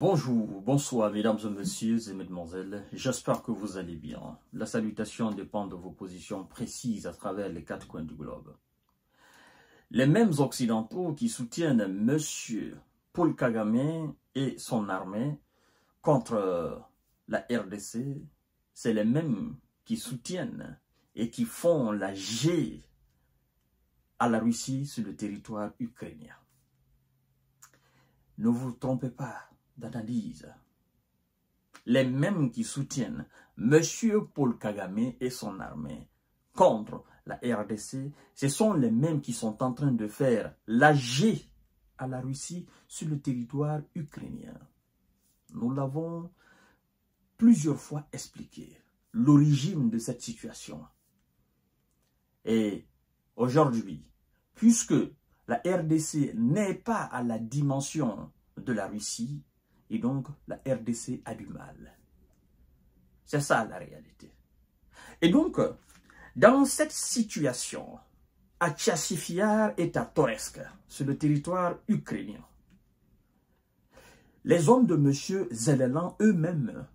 Bonjour, bonsoir mesdames et messieurs et mesdemoiselles, j'espère que vous allez bien. La salutation dépend de vos positions précises à travers les quatre coins du globe. Les mêmes occidentaux qui soutiennent M. Paul Kagame et son armée contre la RDC, c'est les mêmes qui soutiennent et qui font la G à la Russie sur le territoire ukrainien. Ne vous trompez pas d'analyse. Les mêmes qui soutiennent M. Paul Kagame et son armée contre la RDC, ce sont les mêmes qui sont en train de faire la G à la Russie sur le territoire ukrainien. Nous l'avons plusieurs fois expliqué, l'origine de cette situation. Et aujourd'hui, puisque la RDC n'est pas à la dimension de la Russie, et donc la RDC a du mal. C'est ça la réalité. Et donc, dans cette situation, à Tchassifiar et à Toretsk, sur le territoire ukrainien, les hommes de M. Zelenski eux-mêmes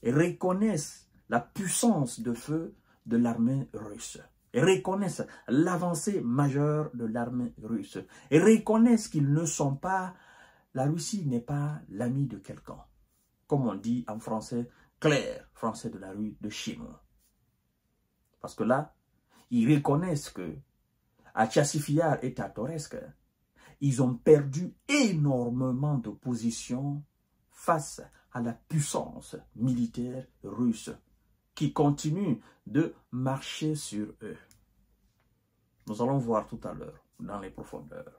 reconnaissent la puissance de feu de l'armée russe, et reconnaissent l'avancée majeure de l'armée russe, et reconnaissent qu'ils ne sont pas, la Russie n'est pas l'ami de quelqu'un. Comme on dit en français, clair, français de la rue de chez nous. Parce que là, ils reconnaissent que à Tchassifiar et à Toretsk, ils ont perdu énormément de positions face à la puissance militaire russe qui continue de marcher sur eux. Nous allons voir tout à l'heure dans les profondeurs.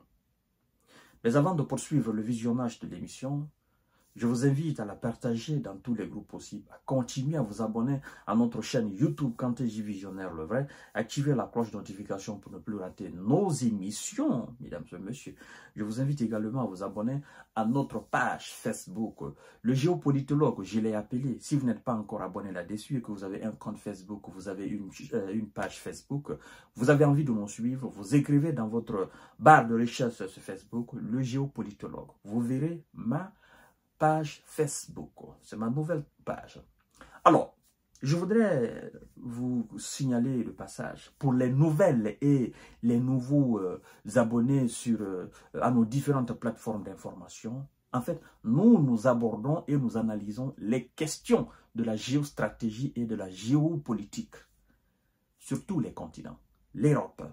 Mais avant de poursuivre le visionnage de l'émission, je vous invite à la partager dans tous les groupes possibles, à continuer à vous abonner à notre chaîne YouTube Kanteji Visionnaire Le Vrai, activer la cloche de notification pour ne plus rater nos émissions, mesdames et messieurs. Je vous invite également à vous abonner à notre page Facebook, le géopolitologue, je l'ai appelé. Si vous n'êtes pas encore abonné là-dessus et que vous avez un compte Facebook, vous avez une page Facebook, vous avez envie de nous suivre, vous écrivez dans votre barre de recherche sur Facebook, le géopolitologue. Vous verrez ma page Facebook. C'est ma nouvelle page. Alors, je voudrais vous signaler le passage pour les nouvelles et les nouveaux abonnés à nos différentes plateformes d'information. En fait, nous abordons et nous analysons les questions de la géostratégie et de la géopolitique sur tous les continents. L'Europe,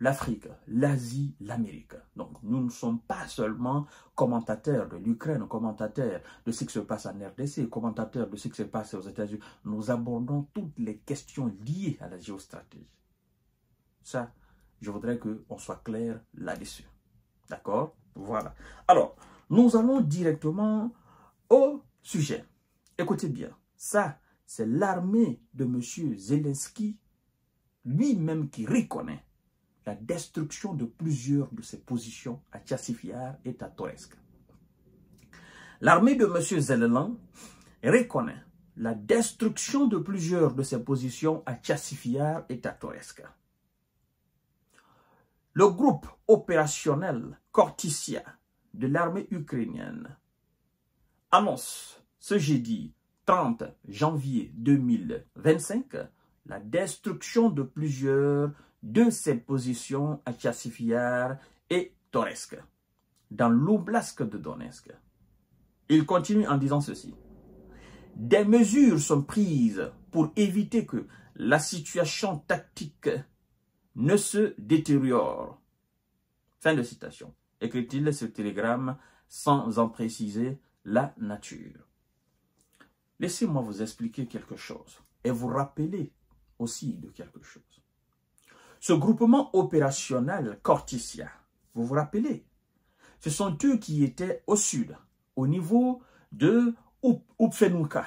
l'Afrique, l'Asie, l'Amérique. Donc, nous ne sommes pas seulement commentateurs de l'Ukraine, commentateurs de ce qui se passe en RDC, commentateurs de ce qui se passe aux États-Unis. Nous abordons toutes les questions liées à la géostratégie. Ça, je voudrais qu'on soit clair là-dessus. D'accord? Voilà. Alors, nous allons directement au sujet. Écoutez bien, ça, c'est l'armée de M. Zelensky lui-même qui reconnaît la destruction de plusieurs de ses positions à Tchassifiar et à Toretsk. L'armée de M. Zelensky reconnaît la destruction de plusieurs de ses positions à Tchassifiar et à Toretsk. Le groupe opérationnel Khortytsia de l'armée ukrainienne annonce ce jeudi 30 janvier 2025 la destruction de plusieurs de ses positions à Tchassifiar et Toretsk, dans l'oblast de Donetsk. Il continue en disant ceci. Des mesures sont prises pour éviter que la situation tactique ne se détériore. Fin de citation. Écrit-il sur Telegram sans en préciser la nature. Laissez-moi vous expliquer quelque chose et vous rappeler aussi de quelque chose. Ce groupement opérationnel Khortytsia, vous vous rappelez, ce sont eux qui étaient au sud, au niveau de Upfenouka,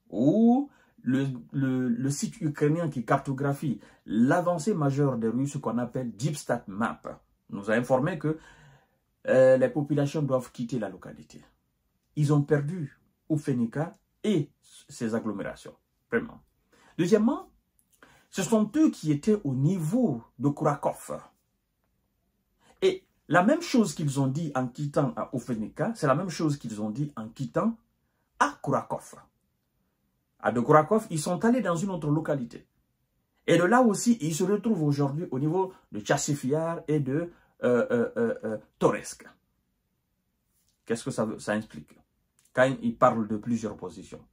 où le site ukrainien qui cartographie l'avancée majeure des Russes qu'on appelle DeepStatMap nous a informé que les populations doivent quitter la localité. Ils ont perdu Upfenouka et ses agglomérations, vraiment. Deuxièmement, ce sont eux qui étaient au niveau de Kourakov. Et La même chose qu'ils ont dit en quittant à Ofenika, c'est la même chose qu'ils ont dit en quittant à Kourakov. À de Kourakov, ils sont allés dans une autre localité. Et de là aussi, ils se retrouvent aujourd'hui au niveau de Tchassifiar et de Toresk. Qu'est-ce que ça implique? Quand ils parlent de plusieurs positions.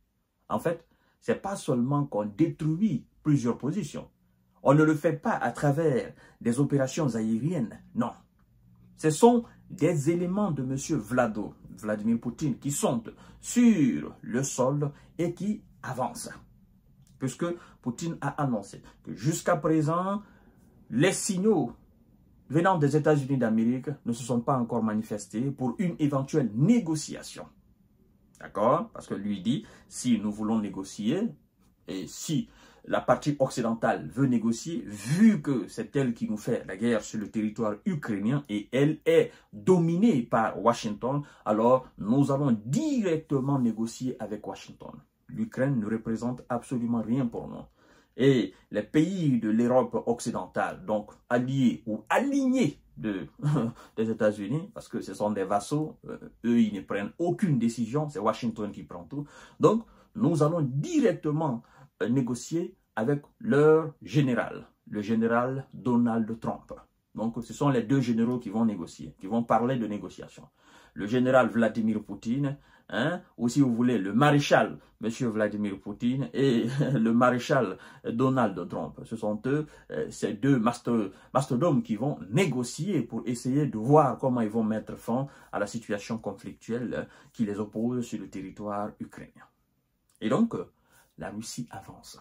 En fait, ce n'est pas seulement qu'on détruit plusieurs positions. On ne le fait pas à travers des opérations aériennes. Non. Ce sont des éléments de M. Vladimir Poutine, qui sont sur le sol et qui avancent. Puisque Poutine a annoncé que jusqu'à présent, les signaux venant des États-Unis d'Amérique ne se sont pas encore manifestés pour une éventuelle négociation. D'accord? Parce que lui dit, si nous voulons négocier, et si la partie occidentale veut négocier, vu que c'est elle qui nous fait la guerre sur le territoire ukrainien et elle est dominée par Washington, alors nous allons directement négocier avec Washington. L'Ukraine ne représente absolument rien pour nous. Et les pays de l'Europe occidentale, donc alliés ou alignés des États-Unis, parce que ce sont des vassaux, eux ils ne prennent aucune décision, c'est Washington qui prend tout. Donc nous allons directement négocier avec leur général, le général Donald Trump. Donc ce sont les deux généraux qui vont négocier, qui vont parler de négociation. Le général Vladimir Poutine, ou si vous voulez, le maréchal M. Vladimir Poutine et le maréchal Donald Trump. Ce sont eux, ces deux mastodômes qui vont négocier pour essayer de voir comment ils vont mettre fin à la situation conflictuelle qui les oppose sur le territoire ukrainien. Et donc, la Russie avance.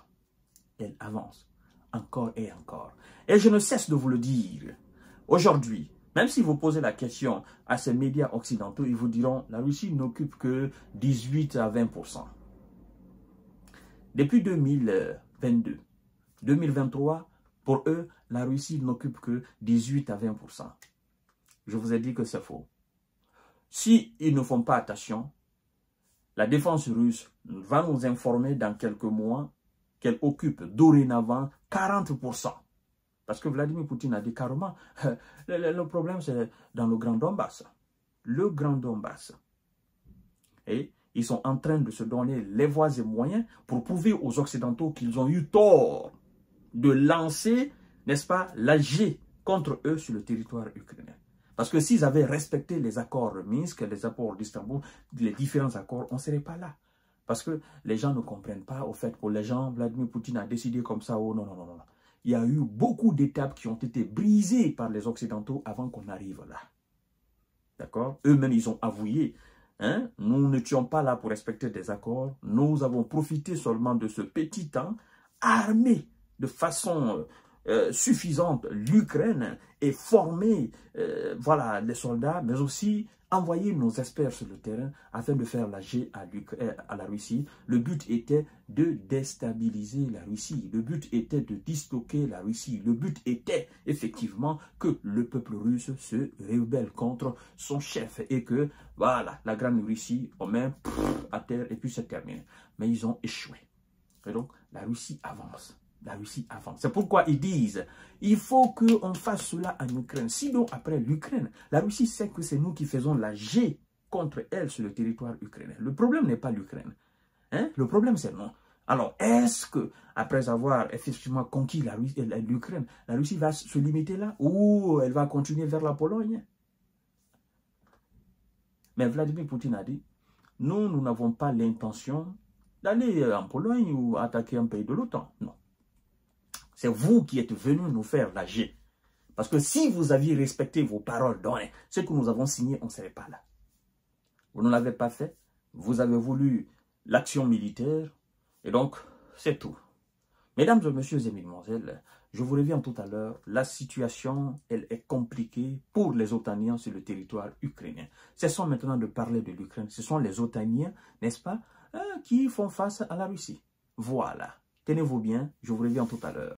Elle avance encore et encore. Et je ne cesse de vous le dire. Aujourd'hui, même si vous posez la question à ces médias occidentaux, ils vous diront la Russie n'occupe que 18 à 20%. Depuis 2022, 2023, pour eux, la Russie n'occupe que 18 à 20%. Je vous ai dit que c'est faux. Si ils ne font pas attention, la défense russe va nous informer dans quelques mois qu'elle occupe dorénavant 40%. Parce que Vladimir Poutine a dit carrément, le problème c'est dans le Grand Donbass. Le Grand Donbass. Et ils sont en train de se donner les voies et moyens pour prouver aux Occidentaux qu'ils ont eu tort de lancer, n'est-ce pas, l'AG contre eux sur le territoire ukrainien. Parce que s'ils avaient respecté les accords de Minsk, les accords d'Istanbul, les différents accords, on ne serait pas là. Parce que les gens ne comprennent pas, au fait, pour les gens, Vladimir Poutine a décidé comme ça, oh non, non, non, non. Il y a eu beaucoup d'étapes qui ont été brisées par les Occidentaux avant qu'on arrive là. D'accord? Eux-mêmes, ils ont avoué. Nous n'étions pas là pour respecter des accords. Nous avons profité seulement de ce petit temps, armé de façon suffisante l'Ukraine et former voilà, les soldats, mais aussi envoyer nos experts sur le terrain afin de faire la G à la Russie. Le but était de déstabiliser la Russie. Le but était de disloquer la Russie. Le but était effectivement que le peuple russe se rebelle contre son chef et que voilà, la grande Russie, on met à terre et puis c'est terminé. Mais ils ont échoué. Et donc, la Russie avance. La Russie avance. C'est pourquoi ils disent, il faut qu'on fasse cela en Ukraine. Sinon, après l'Ukraine, la Russie sait que c'est nous qui faisons la G contre elle sur le territoire ukrainien. Le problème n'est pas l'Ukraine. Le problème, c'est non. Alors, est-ce que, après avoir effectivement conquis l'Ukraine, la Russie va se limiter là ou elle va continuer vers la Pologne? Mais Vladimir Poutine a dit, nous n'avons pas l'intention d'aller en Pologne ou attaquer un pays de l'OTAN. Non. C'est vous qui êtes venus nous faire la G. Parce que si vous aviez respecté vos paroles données, ce que nous avons signé, on ne serait pas là. Vous ne l'avez pas fait. Vous avez voulu l'action militaire. Et donc, c'est tout. Mesdames et messieurs et mesdemoiselles, je vous reviens tout à l'heure. La situation, elle est compliquée pour les Otaniens sur le territoire ukrainien. Cessons maintenant de parler de l'Ukraine. Ce sont les Otaniens, n'est-ce pas, qui font face à la Russie. Voilà. Tenez-vous bien. Je vous reviens tout à l'heure.